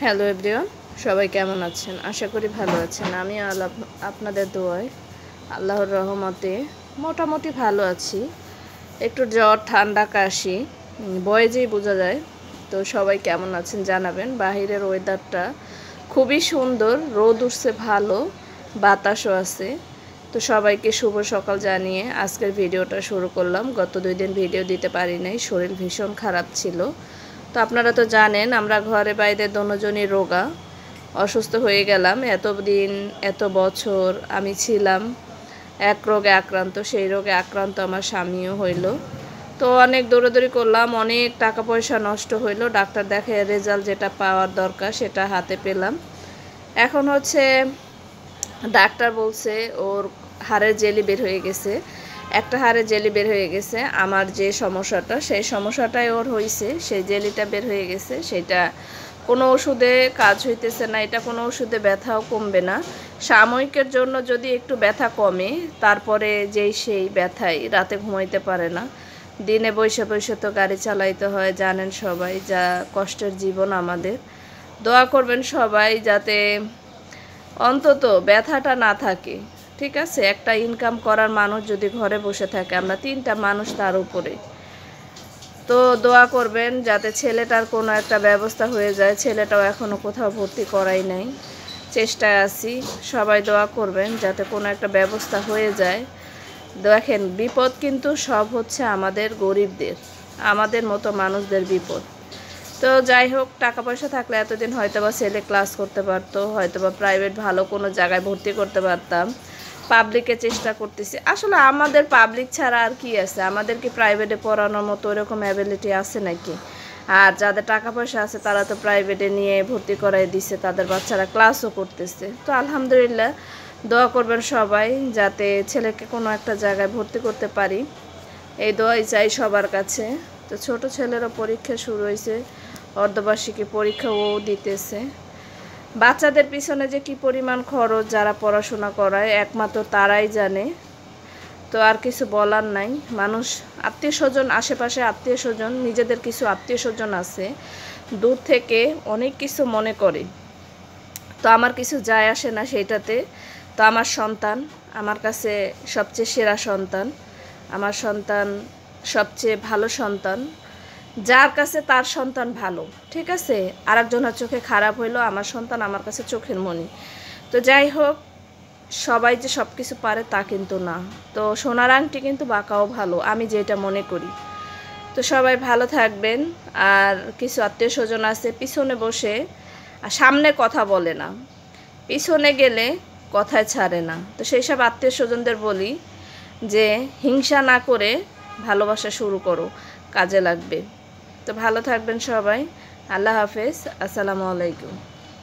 Hello everyone, সবাই কেমন আছেন? আশা করি ভালো আছেন। আমি আপনাদের দোয়ায় আল্লাহর রহমতে মোটামুটি ভালো আছি। একটু জ্বর, ঠান্ডা, কাশি বয়েজেই বোঝা যায়। তো সবাই কেমন আছেন জানাবেন। বাহিরের ওয়েদারটা খুবই সুন্দর, রোদ উঠছে ভালো, বাতাসও আছে। তো সবাইকে শুভ সকাল জানিয়ে আজকের ভিডিওটা শুরু করলাম। গত 2 দিন ভিডিও দিতে পারি নাই, শরীর ভীষণ খারাপ ছিল। তো আপনারা তো জানেন আমরা ঘরে বাইরে দুজনই রোগা, অসুস্থ হয়ে গেলাম। এতদিন এত বছর আমি ছিলাম এক রোগে আক্রান্ত, সেই রোগে আক্রান্ত আমার স্বামীও হইল। তো অনেক দৌড়াদৌড়ি করলাম, অনেক টাকা পয়সা নষ্ট হইল। ডাক্তার দেখে রেজাল্ট যেটা পাওয়ার দরকার সেটা হাতে পেলাম। এখন হচ্ছে ডাক্তার বলছে ওর হাড়ের জেলি বের হয়ে গেছে, একটা হাড়ের জেলি বের হয়ে গেছে। আমার যে সমস্যাটা সেই সমস্যাটাই ওর হয়েছে, সেই জেলিটা বের হয়ে গেছে। সেটা কোনো ওষুধে কাজ হইতেছে না, এটা কোনো ওষুধে ব্যথাও কমবে না। সাময়িকের জন্য যদি একটু ব্যথা কমে, তারপরে যেই সেই ব্যথায় রাতে ঘুমাইতে পারে না। দিনে বসে বসে তো গাড়ি চালাইতে হয়, জানেন সবাই, যা কষ্টের জীবন আমাদের। দোয়া করবেন সবাই যাতে অন্তত ব্যথাটা না থাকে। ঠিক আছে, একটা ইনকাম করার মানুষ যদি ঘরে বসে থাকে, আমরা 3টা মানুষ তার উপরে, তো দোয়া করবেন যাতে ছেলেটার কোনো একটা ব্যবস্থা হয়ে যায়। ছেলেটাও এখনও কোথাও ভর্তি করাই নাই, চেষ্টায় আছি। সবাই দোয়া করবেন যাতে কোনো একটা ব্যবস্থা হয়ে যায়। দেখেন, বিপদ কিন্তু সব হচ্ছে আমাদের গরিবদের, আমাদের মতো মানুষদের বিপদ। তো যাই হোক, টাকা পয়সা থাকলে এতদিন হয়তোবা ছেলে ক্লাস করতে পারতো, হয়তোবা প্রাইভেট ভালো কোনো জায়গায় ভর্তি করতে পারতাম। পাবলিকে চেষ্টা করতেছি। আসলে আমাদের পাবলিক ছাড়া আর কি আছে? আমাদের কি প্রাইভেটে পড়ানোর মতো ওরকম অ্যাবিলিটি আছে নাকি? আর যাদের টাকা পয়সা আছে তারা তো প্রাইভেটে নিয়ে ভর্তি করাই দিছে, তাদের বাচ্চারা ক্লাসও করতেছে। তো আলহামদুলিল্লাহ, দোয়া করবেন সবাই যাতে ছেলেকে কোনো একটা জায়গায় ভর্তি করতে পারি, এই দোয়াই চাই সবার কাছে। তো ছোট ছেলেরও পরীক্ষা শুরু হয়েছে, অর্ধবার্ষিকী পরীক্ষা ও দিতেছে। বাচ্চাদের পিছনে যে কি পরিমাণ খরচ যারা পড়াশোনা করায় একমাত্র তারাই জানে। তো আর কিছু বলার নাই। মানুষ, আত্মীয় স্বজন, আশেপাশে আত্মীয় স্বজন, নিজেদের কিছু আত্মীয় স্বজন আছে দূর থেকে অনেক কিছু মনে করে। তো আমার কিছু যায় আসে না সেইটাতে। তো আমার সন্তান আমার কাছে সবচেয়ে সেরা সন্তান, আমার সন্তান সবচেয়ে ভালো সন্তান। যার কাছে তার সন্তান ভালো, ঠিক আছে, আরেকজনের চোখে খারাপ হইলো, আমার সন্তান আমার কাছে চোখের মণি। তো যাই হোক, সবাই যে সব কিছু পারে তা কিন্তু না। তো সোনার আংটি কিন্তু বাঁকাও ভালো, আমি যেটা মনে করি। তো সবাই ভালো থাকবেন। আর কিছু আত্মীয় স্বজন আছে পিছনে বসে আর সামনে কথা বলে না, পিছনে গেলে কথায় ছাড়ে না। তো সেই সব আত্মীয় স্বজনদের বলি যে হিংসা না করে ভালোবাসা শুরু করো, কাজে লাগবে। তো ভালো থাকবেন সবাই। আল্লাহ হাফেজ, আসসালামু আলাইকুম।